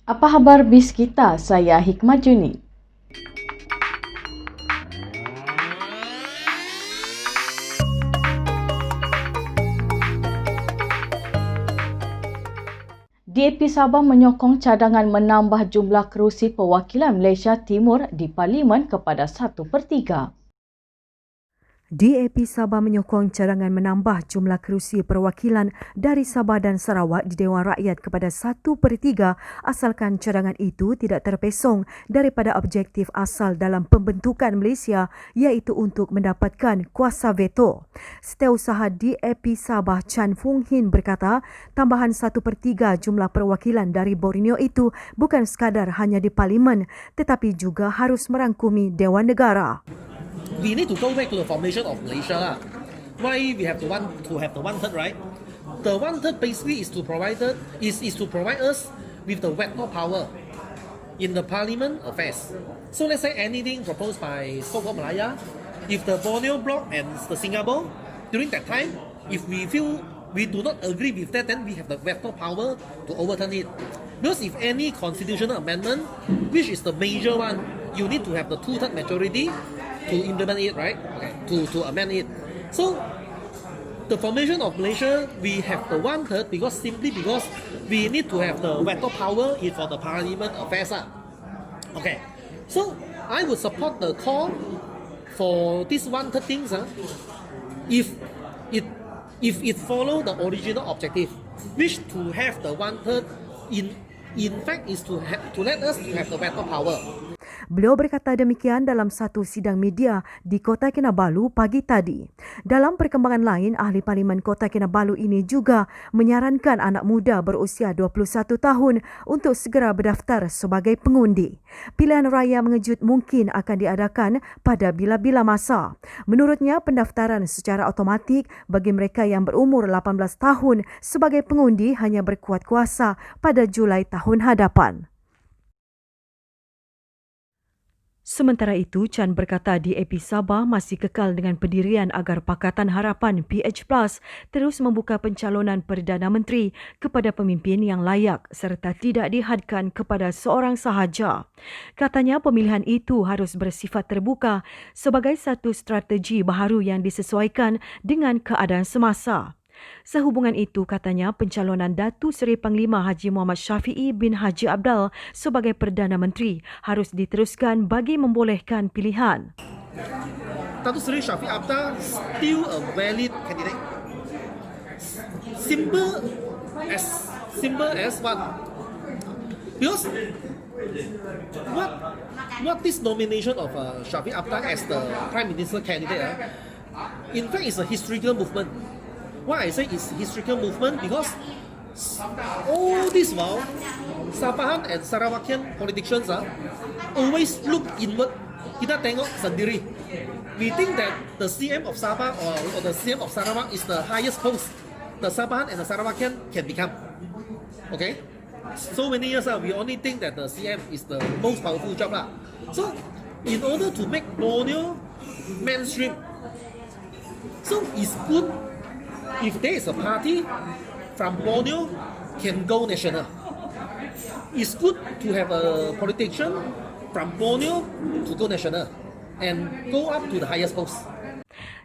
Apa khabar bis kita? Saya Hikmat Juni. DAP Sabah menyokong cadangan menambah jumlah kerusi perwakilan Malaysia Timur di Parlimen kepada 1/3. DAP Sabah menyokong cadangan menambah jumlah kerusi perwakilan dari Sabah dan Sarawak di Dewan Rakyat kepada 1/3 asalkan cadangan itu tidak terpesong daripada objektif asal dalam pembentukan Malaysia iaitu untuk mendapatkan kuasa veto. Setiausaha DAP Sabah Chan Fung Hin berkata, tambahan 1/3 jumlah perwakilan dari Borneo itu bukan sekadar hanya di Parlimen tetapi juga harus merangkumi Dewan Negara. We need to go back to the formation of Malaysia lah. Why we have to have the 1/3, right? The 1/3 basically is to provide us with the veto power in the parliament affairs. So let's say anything proposed by so-called Malaya, if the Borneo bloc and the Singapore during that time, if we feel we do not agree with that, then we have the veto power to overturn it. Because if any constitutional amendment, which is the major one, you need to have the 2/3 majority to implement it, right? Okay. To amend it. So the formation of Malaysia, we have the 1/3 because we need to have the veto power for the parliament affairs. Okay. So I would support the call for this 1/3 things. If it follow the original objective, which to have the 1/3 in fact is to let us to have the veto power. Beliau berkata demikian dalam satu sidang media di Kota Kinabalu pagi tadi. Dalam perkembangan lain, Ahli Parlimen Kota Kinabalu ini juga menyarankan anak muda berusia 21 tahun untuk segera berdaftar sebagai pengundi. Pilihan raya mengejut mungkin akan diadakan pada bila-bila masa. Menurutnya, pendaftaran secara automatik bagi mereka yang berumur 18 tahun sebagai pengundi hanya berkuat kuasa pada Julai tahun hadapan. Sementara itu, Chan berkata DAP Sabah masih kekal dengan pendirian agar Pakatan Harapan PH Plus terus membuka pencalonan Perdana Menteri kepada pemimpin yang layak serta tidak dihadkan kepada seorang sahaja. Katanya pemilihan itu harus bersifat terbuka sebagai satu strategi baharu yang disesuaikan dengan keadaan semasa. Sehubungan itu, katanya pencalonan Datuk Seri Panglima Haji Muhammad Syafiee bin Haji Abdal sebagai Perdana Menteri harus diteruskan bagi membolehkan pilihan. Datuk Seri Syafiee Abdal still a valid candidate. Simple as what? Because what this nomination of Syafiee Abdal as the Prime Minister candidate, in fact, is a historical movement. Why I say it's historical movement because all this while Sabahan and Sarawakian politicians always look inward. Kita tengok sendiri. We think that the CM of Sabah or the CM of Sarawak is the highest post the Sabahan and the Sarawakian can become. Okay? So many years we only think that the CM is the most powerful job lah. So in order to make Borneo mainstream, so it's good if there is a party from Borneo can go national. It's good to have a politician from Borneo to go national and go up to the highest post.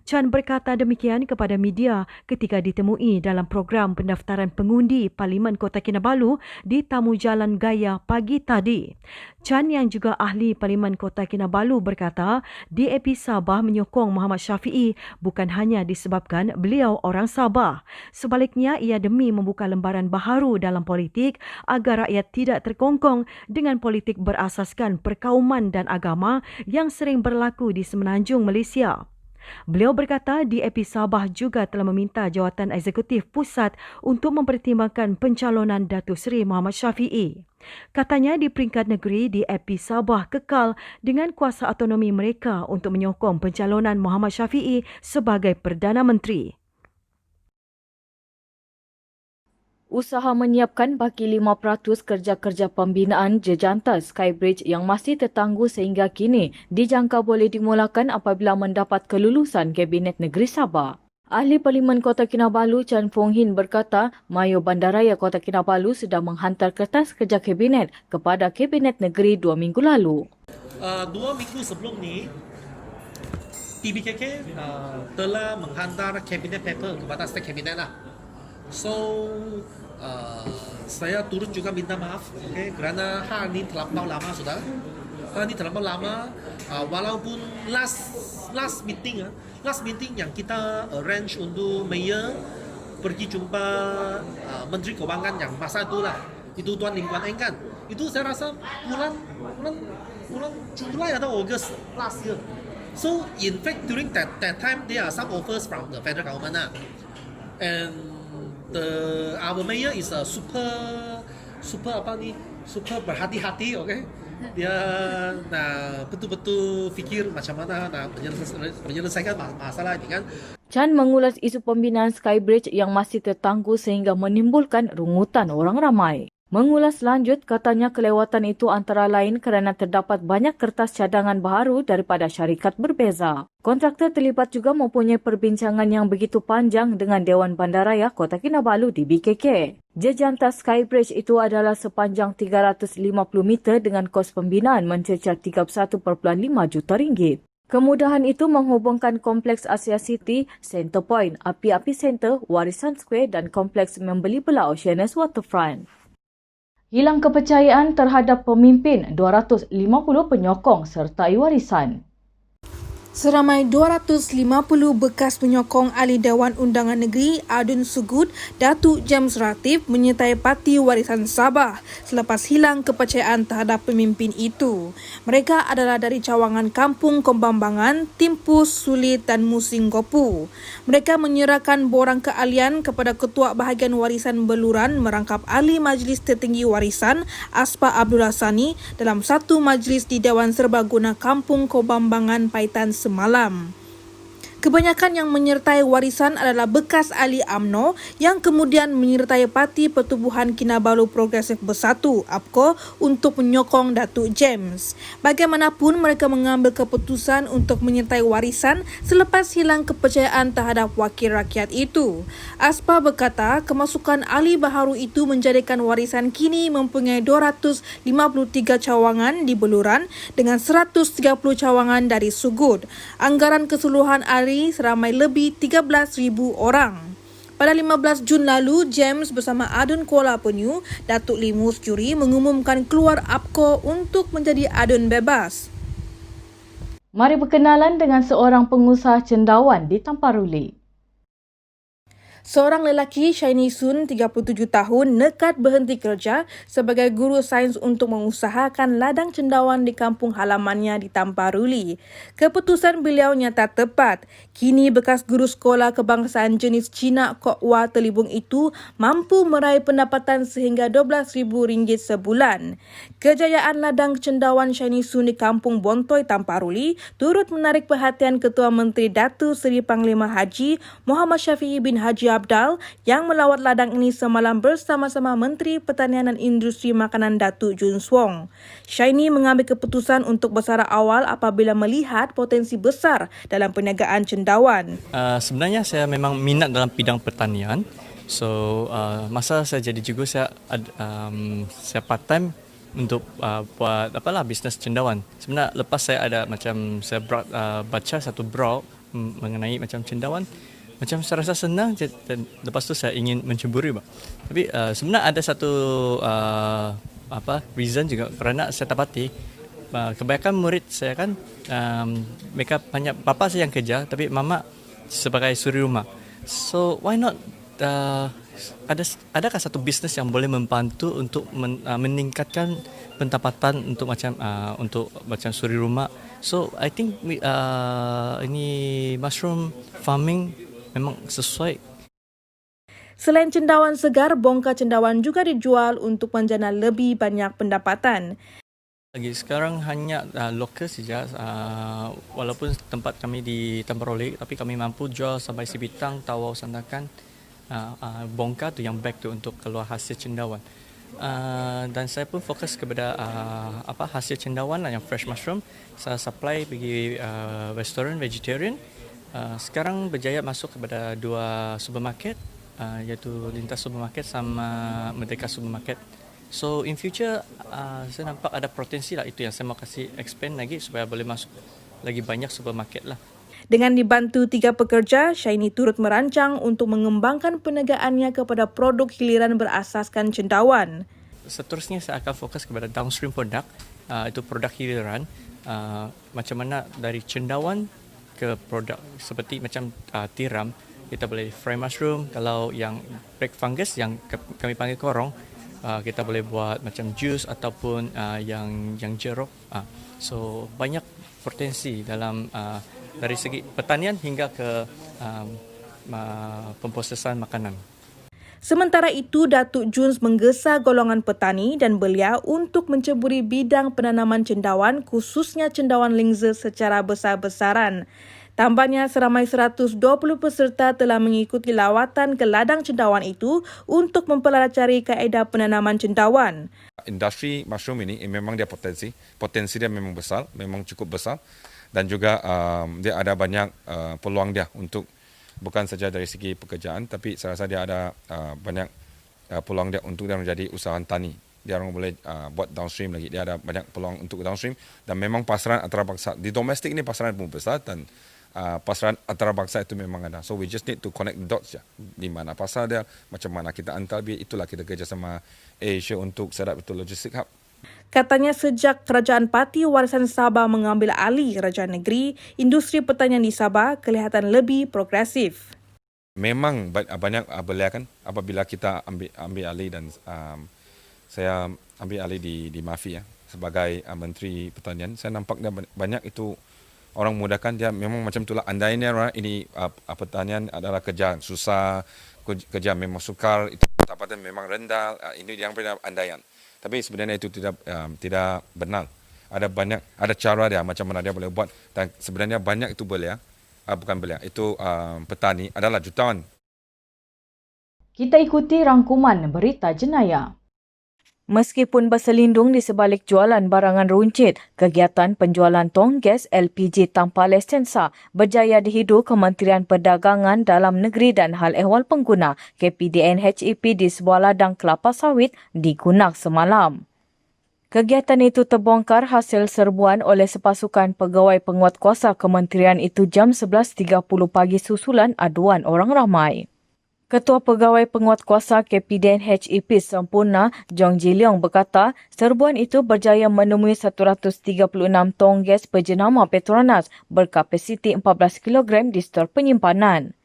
Chan berkata demikian kepada media ketika ditemui dalam program pendaftaran pengundi Parlimen Kota Kinabalu di Tamu Jalan Gaya pagi tadi. Chan yang juga ahli Parlimen Kota Kinabalu berkata DAP Sabah menyokong Muhammad Syafiee bukan hanya disebabkan beliau orang Sabah. Sebaliknya, ia demi membuka lembaran baharu dalam politik agar rakyat tidak terkongkong dengan politik berasaskan perkauman dan agama yang sering berlaku di semenanjung Malaysia. Beliau berkata DAP Sabah juga telah meminta Jawatan Eksekutif Pusat untuk mempertimbangkan pencalonan Datuk Seri Muhammad Syafiee. Katanya di peringkat negeri, DAP Sabah kekal dengan kuasa autonomi mereka untuk menyokong pencalonan Muhammad Syafiee sebagai Perdana Menteri. Usaha menyiapkan bagi 5% kerja-kerja pembinaan jejantah Skybridge yang masih tertangguh sehingga kini dijangka boleh dimulakan apabila mendapat kelulusan Kabinet Negeri Sabah. Ahli Parlimen Kota Kinabalu Chan Fong Hin berkata, Mayor Bandaraya Kota Kinabalu sedang menghantar kertas kerja Kabinet kepada Kabinet Negeri 2 minggu lalu. 2 minggu sebelum ni, PBKK telah menghantar Cabinet Paper kepada State Cabinet lah. So, saya turut juga minta maaf, okay, kerana hal ini terlampau lama sudah. Hal ini terlampau lama, walaupun last meeting yang kita arrange untuk Mayor pergi jumpa Menteri Keuangan yang masa itu lah, itu Tuan Lim Guan Eng kan. Itu saya rasa bulan Julai atau August last year. So in fact during that time there are some offers from the federal government and our mayor is a super berhati-hati, okay. Dia betul-betul fikir macam mana menyelesaikan masalah ini kan. Chan mengulas isu pembinaan Skybridge yang masih tertangguh sehingga menimbulkan rungutan orang ramai. Mengulas lanjut, katanya kelewatan itu antara lain kerana terdapat banyak kertas cadangan baharu daripada syarikat berbeza. Kontraktor terlibat juga mempunyai perbincangan yang begitu panjang dengan Dewan Bandaraya Kota Kinabalu di BKK. Jejantah Skybridge itu adalah sepanjang 350 meter dengan kos pembinaan mencecah 31.5 juta ringgit. Kemudahan itu menghubungkan Kompleks Asia City, Centrepoint, Api-Api Center, Warisan Square dan Kompleks Membeli Belah Oceanus Waterfront. Hilang kepercayaan terhadap pemimpin, 250 penyokong sertai warisan. Seramai 250 bekas penyokong ahli Dewan Undangan Negeri Adun Sugut, Datuk James Ratib menyertai Parti Warisan Sabah selepas hilang kepercayaan terhadap pemimpin itu. Mereka adalah dari cawangan Kampung Kombambangan, Timpus, Sulit dan Musing Gopu. Mereka menyerahkan borang keahlian kepada Ketua Bahagian Warisan Beluran merangkap Ahli Majlis Tertinggi Warisan Aspa Abdullah Sani dalam satu majlis di Dewan Serbaguna Kampung Kombambangan Paitan semalam. Kebanyakan yang menyertai warisan adalah bekas ahli UMNO yang kemudian menyertai Parti Pertubuhan Kinabalu Progresif Bersatu (APKO) untuk menyokong Datuk James. Bagaimanapun mereka mengambil keputusan untuk menyertai warisan selepas hilang kepercayaan terhadap wakil rakyat itu. Aspa berkata kemasukan ahli baharu itu menjadikan warisan kini mempunyai 253 cawangan di Beluran dengan 130 cawangan dari Sugut. Anggaran keseluruhan ahli seramai lebih 13,000 orang. Pada 15 Jun lalu, James bersama Adun Kuala Penyu, Datuk Limus Juri mengumumkan keluar APKO untuk menjadi adun bebas. Mari berkenalan dengan seorang pengusaha cendawan di Tamparuli. Seorang lelaki, Shaini Sun, 37 tahun, nekat berhenti kerja sebagai guru sains untuk mengusahakan ladang cendawan di kampung halamannya di Tamparuli. Keputusan beliau nyata tepat. Kini bekas guru sekolah kebangsaan jenis Cina Kokwa Telibung itu mampu meraih pendapatan sehingga RM12,000 sebulan. Kejayaan ladang cendawan Shaini Sun di kampung Bontoy Tamparuli turut menarik perhatian Ketua Menteri Datu Seri Panglima Haji Muhammad Syafiee bin Haji Abdal yang melawat ladang ini semalam bersama-sama Menteri Pertanian dan Industri Makanan Datuk Jun Swong. Shaini mengambil keputusan untuk bersara awal apabila melihat potensi besar dalam perniagaan cendawan. Sebenarnya saya memang minat dalam bidang pertanian. So masa saya jadi cikgu saya part time untuk buat bisnes cendawan. Sebenarnya lepas saya ada saya baca satu blog mengenai macam cendawan. Macam saya rasa senang dan lepas tu saya ingin menceburi. Tapi sebenarnya ada satu reason juga kerana saya dapati kebanyakan murid saya kan mereka banyak bapa saya yang kerja tapi mama sebagai suri rumah. So why not adakah satu bisnes yang boleh membantu untuk meningkatkan pendapatan untuk macam suri rumah. So I think ini mushroom farming memang sesuai. Selain cendawan segar, bongkar cendawan juga dijual untuk menjana lebih banyak pendapatan. Lagi sekarang hanya lokal saja, walaupun tempat kami di Tamparuli, tapi kami mampu jual sampai Sibitang, Tawau, Sandakan, bongkar tu yang bag tu untuk keluar hasil cendawan. Dan saya pun fokus kepada hasil cendawan yang fresh mushroom. Saya supply pergi restoran vegetarian. Sekarang berjaya masuk kepada 2 supermarket, iaitu Lintas Supermarket sama Merdeka Supermarket. So in future, saya nampak ada potensi lah, itu yang saya mau kasih expand lagi supaya boleh masuk lagi banyak supermarket lah. Dengan dibantu 3 pekerja, Shaini turut merancang untuk mengembangkan perniagaannya kepada produk hiliran berasaskan cendawan. Seterusnya saya akan fokus kepada downstream produk, itu produk hiliran, macam mana dari cendawan ke produk seperti macam tiram, kita boleh fry mushroom, kalau yang black fungus yang kami panggil korong, kita boleh buat macam jus ataupun yang jeruk. So banyak potensi dalam dari segi pertanian hingga ke pemprosesan makanan. Sementara itu, Datuk Juns menggesa golongan petani dan belia untuk menceburi bidang penanaman cendawan, khususnya cendawan lingza secara besar-besaran. Tambahnya, seramai 120 peserta telah mengikuti lawatan ke ladang cendawan itu untuk mempelajari kaedah penanaman cendawan. Industri mushroom ini memang dia potensi dia memang besar, memang cukup besar, dan juga dia ada banyak peluang dia untuk bukan saja dari segi pekerjaan, tapi saya rasa dia ada banyak peluang dia untuk dia menjadi usahawan tani. Dia orang boleh buat downstream lagi, dia ada banyak peluang untuk downstream, dan memang pasaran antarabangsa di domestik ini pasaran pun besar, dan pasaran antarabangsa itu memang ada. So we just need to connect the dots ya. Di mana pasar dia, macam mana kita hantar, itulah kita kerjasama Asia untuk set up itu logistik hub. Katanya sejak Kerajaan Parti Warisan Sabah mengambil alih kerajaan negeri, industri pertanian di Sabah kelihatan lebih progresif. Memang banyak belia kan apabila kita ambil alih, dan saya ambil alih di MAFI ya, sebagai Menteri Pertanian. Saya nampak dia banyak itu orang mudahkan, dia memang macam itulah andainya ini pertanian adalah kerja susah, kerja memang sukar, itu pendapatan memang rendah, ini yang andaian. Tapi sebenarnya itu tidak benar. Ada cara dia macam mana dia boleh buat, dan sebenarnya banyak itu belia, bukan belia, itu petani adalah jutaan. Kita ikuti rangkuman berita jenayah. Meskipun berselindung di sebalik jualan barangan runcit, kegiatan penjualan tong gas LPG tanpa lisensa berjaya dihidu Kementerian Perdagangan Dalam Negeri dan Hal Ehwal Pengguna KPDN HEP di sebuah ladang kelapa sawit di Kunak semalam. Kegiatan itu terbongkar hasil serbuan oleh sepasukan pegawai penguatkuasa kementerian itu jam 11.30 pagi susulan aduan orang ramai. Ketua Pegawai Penguatkuasa KPDN HEP Sempurna, Jong Ji Leong berkata, serbuan itu berjaya menemui 136 tong gas berjenama Petronas berkapasiti 14 kg di stor penyimpanan.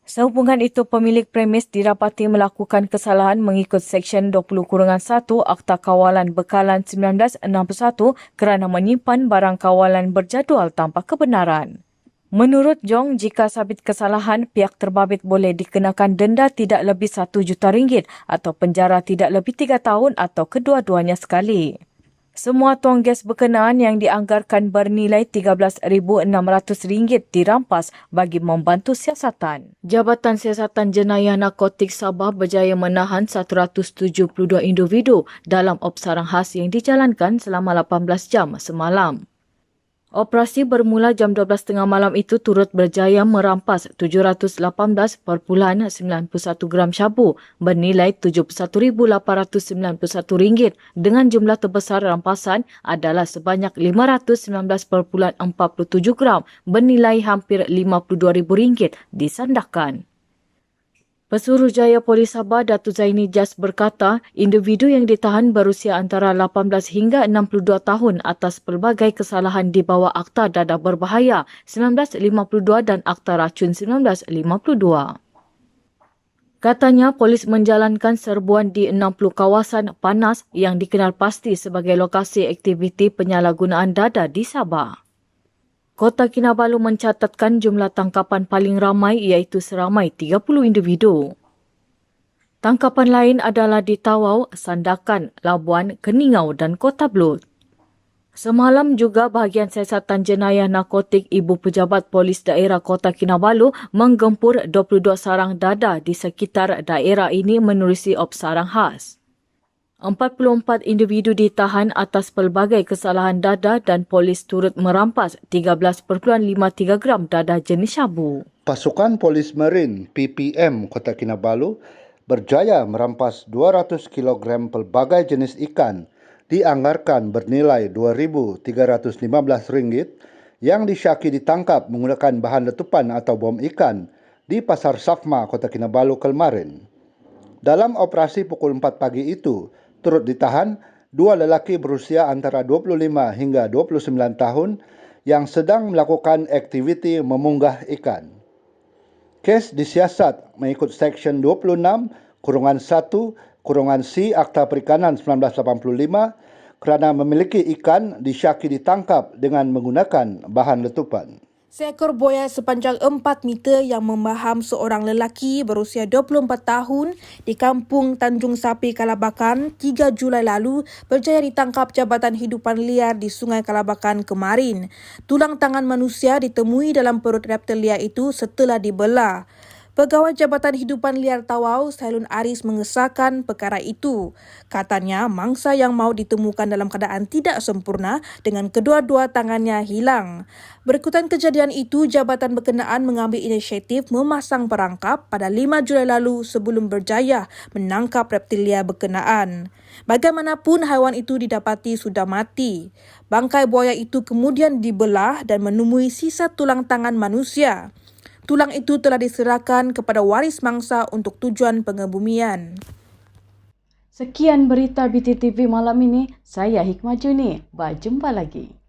Sehubungan itu, pemilik premis didapati melakukan kesalahan mengikut Seksyen 20-1 Akta Kawalan Bekalan 1961 kerana menyimpan barang kawalan berjadual tanpa kebenaran. Menurut Jong, jika sabit kesalahan, pihak terbabit boleh dikenakan denda tidak lebih RM1 juta atau penjara tidak lebih 3 tahun atau kedua-duanya sekali. Semua tong gas berkenaan yang dianggarkan bernilai RM13,600 dirampas bagi membantu siasatan. Jabatan Siasatan Jenayah Narkotik Sabah berjaya menahan 172 individu dalam obsarang khas yang dijalankan selama 18 jam semalam. Operasi bermula jam 12.30 malam itu turut berjaya merampas 718.91 gram syabu bernilai RM71,891 dengan jumlah terbesar rampasan adalah sebanyak 519.47 gram bernilai hampir RM52,000 disandahkan. Pesuruhjaya Polis Sabah Datuk Zaini Jas berkata, individu yang ditahan berusia antara 18 hingga 62 tahun atas pelbagai kesalahan di bawah Akta Dadah Berbahaya 1952 dan Akta Racun 1952. Katanya, polis menjalankan serbuan di 60 kawasan panas yang dikenal pasti sebagai lokasi aktiviti penyalahgunaan dadah di Sabah. Kota Kinabalu mencatatkan jumlah tangkapan paling ramai iaitu seramai 30 individu. Tangkapan lain adalah di Tawau, Sandakan, Labuan, Keningau dan Kota Blut. Semalam juga bahagian siasatan jenayah narkotik Ibu Pejabat Polis Daerah Kota Kinabalu menggempur 22 sarang dadah di sekitar daerah ini menerusi obsarang khas. 44 individu ditahan atas pelbagai kesalahan dadah dan polis turut merampas 13.53 gram dadah jenis syabu. Pasukan Polis Marin PPM Kota Kinabalu berjaya merampas 200 kg pelbagai jenis ikan dianggarkan bernilai RM2,315 yang disyaki ditangkap menggunakan bahan letupan atau bom ikan di Pasar Safma Kota Kinabalu kemarin. Dalam operasi pukul 4 pagi itu, turut ditahan dua lelaki berusia antara 25 hingga 29 tahun yang sedang melakukan aktiviti memunggah ikan. Kes disiasat mengikut Seksyen 26(1)(c) Akta Perikanan 1985 kerana memiliki ikan disyaki ditangkap dengan menggunakan bahan letupan. Seekor buaya sepanjang 4 meter yang membaham seorang lelaki berusia 24 tahun di Kampung Tanjung Sapi, Kalabakan 3 Julai lalu berjaya ditangkap Jabatan Hidupan Liar di Sungai Kalabakan kemarin. Tulang tangan manusia ditemui dalam perut reptil liar itu setelah dibelah. Pegawai Jabatan Hidupan Liar Tawau, Sailun Aris mengesahkan perkara itu. Katanya, mangsa yang maut ditemukan dalam keadaan tidak sempurna dengan kedua-dua tangannya hilang. Berikutan kejadian itu, jabatan berkenaan mengambil inisiatif memasang perangkap pada 5 Julai lalu sebelum berjaya menangkap reptil liar berkenaan. Bagaimanapun, haiwan itu didapati sudah mati. Bangkai buaya itu kemudian dibelah dan menemui sisa tulang tangan manusia. Tulang itu telah diserahkan kepada waris mangsa untuk tujuan pengebumian. Sekian berita BTTV malam ini. Saya Hikmah Juni. Berjumpa lagi.